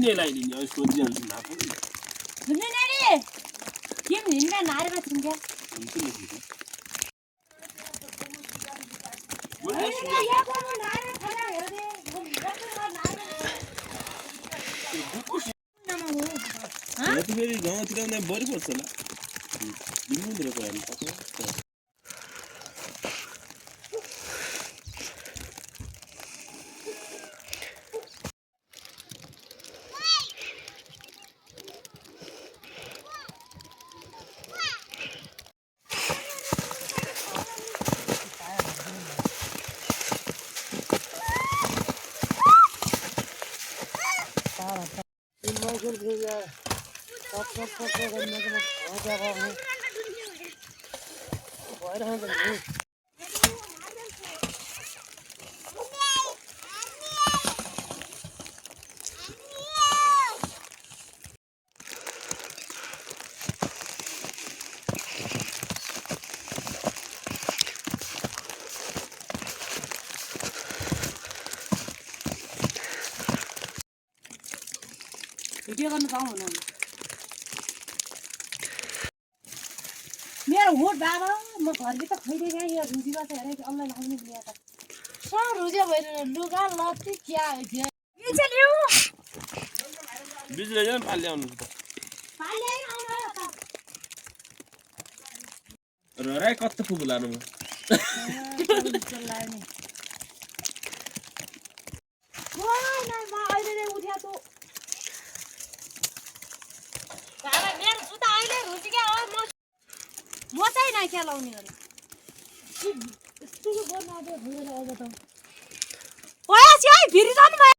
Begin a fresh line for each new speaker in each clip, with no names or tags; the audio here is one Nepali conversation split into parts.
नै लाइदिने अब सोधिहाल्छु नाफा
सुन्नु नानी के हिँड्दा नारेको छौँ क्या
फेरि गाउँतिर बढी पर्छ होला दिनुहुँदो रहेछ
भिडियो गर्नु पाऊँ न मेरो होट बाबा म घरभित्र खैदै गएँ यो रुजीको चाहिँ हेरेँ अनलाइन आउनु लिया त सब रुजिया भएर लुगा लत्ती क्या थियो
बिजुली जान पाल्ले आउनु त
पाल्ले आउनु
र राई कत्तो फुक लानु
म चाहिँ नै क्या लाउने अरे यस्तो गर्न आउँदै भुलेर आउँदा त ओए चाहिँ फेरि जानु भयो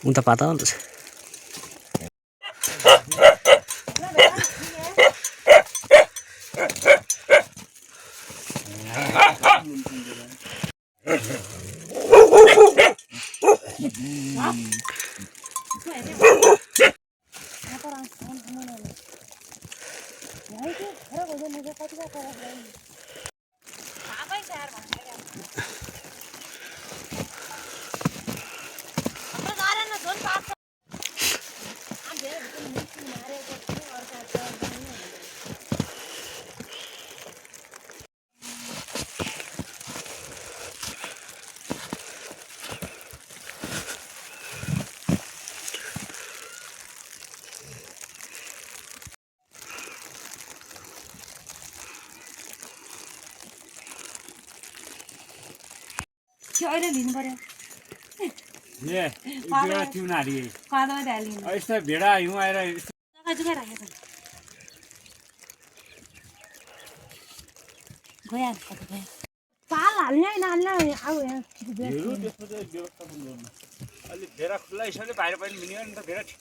उता पाता हुन्छ
अहिले लिनु पर्यो
ए भेडा तिउनारी
कादमा हालिनु
यस्तो भेडा हिउँ आएर
जग्गा जग्गा राखेको छ गयो कति गयो पाल हाल्ने नाल्ने अब यहाँ
त्यस्तो चाहिँ व्यवस्थापन गर्नु अलि भेडा खुल्ला हिसाबले बाहिर पनि मिल्यो नि त भेडा ठिक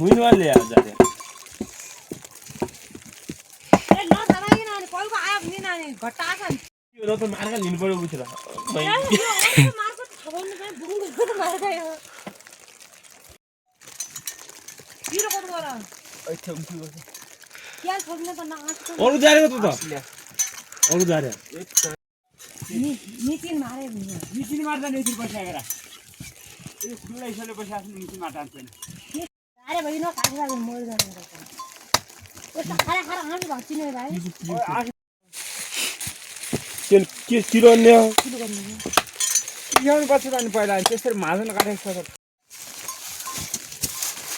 मुइनवाले यार जाते
ए न तपाईँ नानी कोहीको आयो भने नानी घट्टा छ नि
यो त मार्का लिनु पर्यो बुझ्ला
मार्को थबाउनु चाहिँ बुङको त मार्का यो किरो कोट गर
ओइ थम्छु
क्या छोड्न त नआएको
अरु जारेको त अरु जारे
मिटिङ मारे भने
मिसिन मार्दा नि यसरी बसिरहेको यो खुल्ला हिसाबले बसिरहेको मिसिन मार्दा छैन
अरे भाई न खाजा मोर जाने को ये खारा खारा आने भाती नहीं भाई
के किलो अन्य
किलो गर्नु
यहाँ पछि पनि पहिला त्यसरी माजन काटेको छ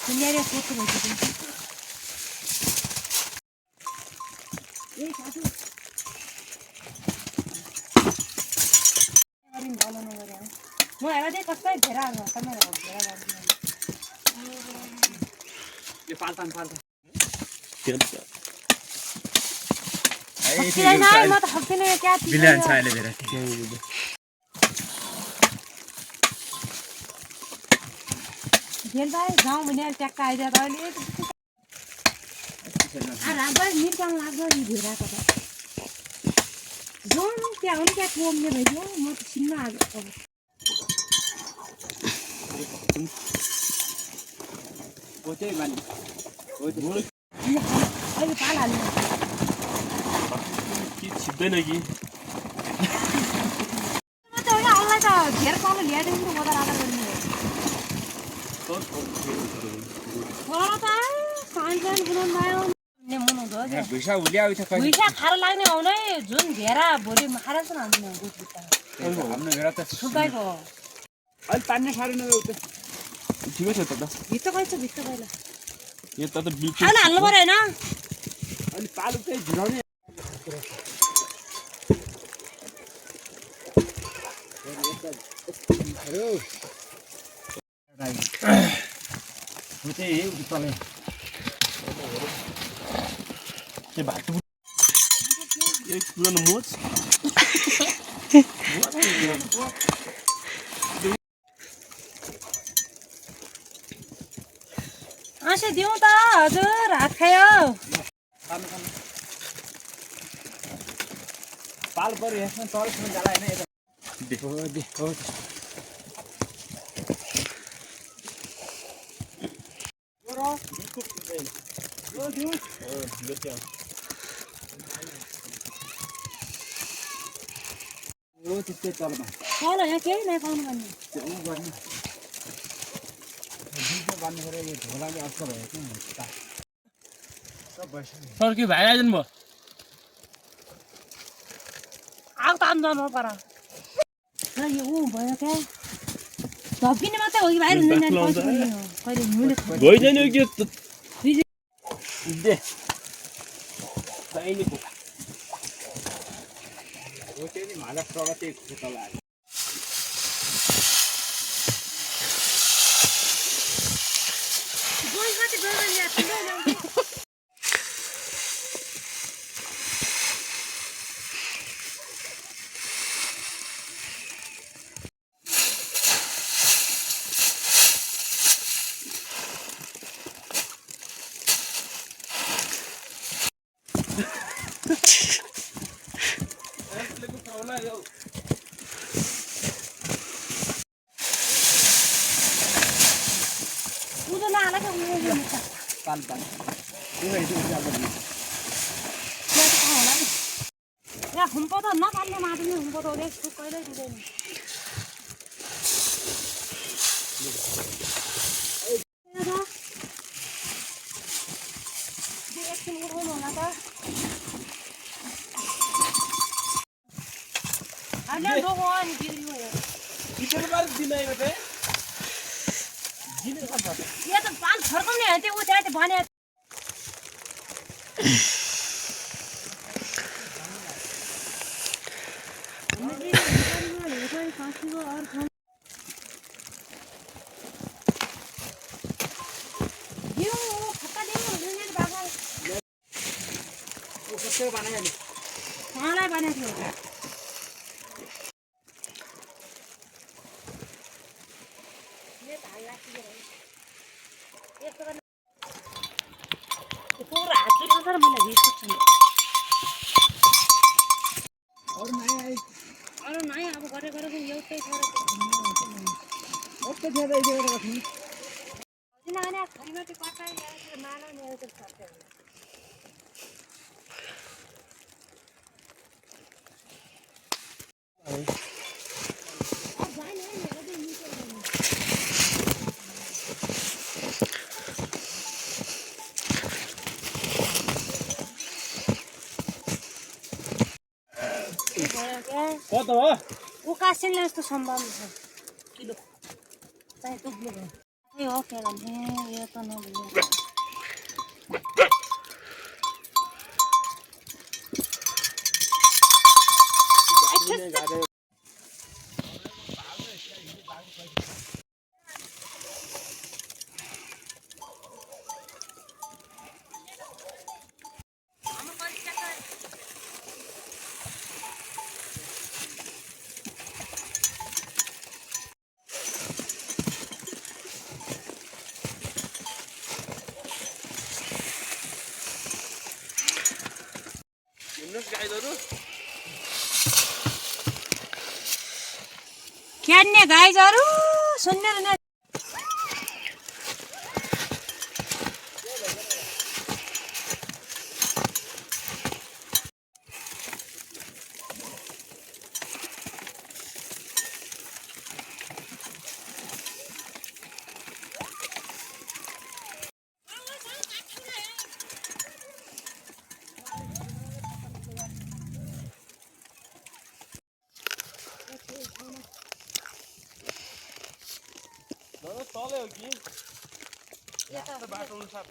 दुनियाले सोच्नु भएको छ ए साथी गरिन बनाउनु गरे म हेर्दा चाहिँ कसै भेरा आउँछ समय भेरा गर्दिन
यो पाल्तान
त्यो
किन म त सक्दिनँ क्या
बिलान छ अहिले भेरा
भेल भाइ जाउँ भने ट्याक्क आइदियो त अहिले राम्रो निकाल्न लाग्यो नि भेराको त जाउँ त्यहाँ हो नि त्यहाँ टोम्ने भइदियो म त छिन्न आज अहिले पाल हाल्नु
कि छिप्दैन कि
अल्लाह त घेर पालो ल्याइदिउँ त म त राधा गर्ने
भुइसा उल्याउ छ कहिले
भुइसा खारो लाग्ने आउनै जुन घेरा भोलि खारा छ हाल्दिन
हाम्रो भेरा त
सुकाएको
अहिले तान्ने साह्रो नै उता
ठिकै छ त
भित्र गएछ भित्र गएर
यता त बिच
खाना हाल्नु पर्यो होइन
अनि पालु चाहिँ झुलाउने
के भाटु एक पुरानो मोच
आसे दिउँ त हजुर हात खायो
पाल पऱ्यो यसमा तलसम्म जाला होइन यता त्यस्तै तलमा
कल यहाँ केही नै पाउनु भन्ने
बान्नु पऱ्यो यो झोलाले अस्त भयो कि
सर के भाइ आइदिनु भयो
आऊ त आम्दान हो पर यो ऊ भयो क्या धप्किने मात्रै हो कि बाहिर हुँदैन कहिले हिउँले
भइदैन के
दे चाहिने हो त्यो नि माला प्रगति तल आयो
हमको तो ना पालने मारने हमको तो देख तू कह रहे थे देख तुम को होना था हमने दो वन गिर गई है
इतने बार दिन आए बेटे
ये तो पाल फरकम नहीं आते वो चाहते बने पूरा हाथ से खाकर मैंने भी कुछ नहीं और नहीं अब करे करे को ये उठे करे और तो ज्यादा इधर रखनी दिन आने घर में तो काटा है यार माना नहीं तो करते हैं
कत हो
उकासिनले यस्तो सम्भव छ किलो चाहिँ टुक्लो भयो त्यही हो के भन्ने यो त नभुल्नु
गाईहरू
खेड्ने गाईहरू सुन्ने र
तलै हो कि बाटो अनुसार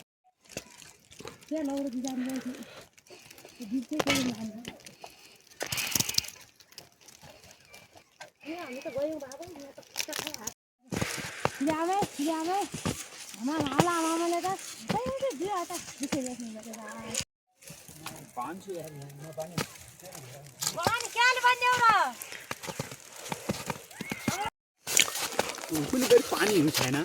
कुनै गरी पानी छैन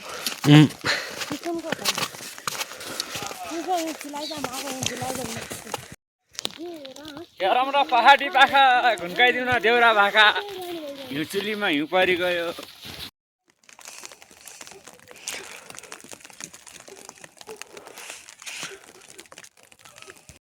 राम्रो पहाडी पाखा घुन्काइदिउन देउरा भाका हिउँ चुलीमा हिउँ परिगयो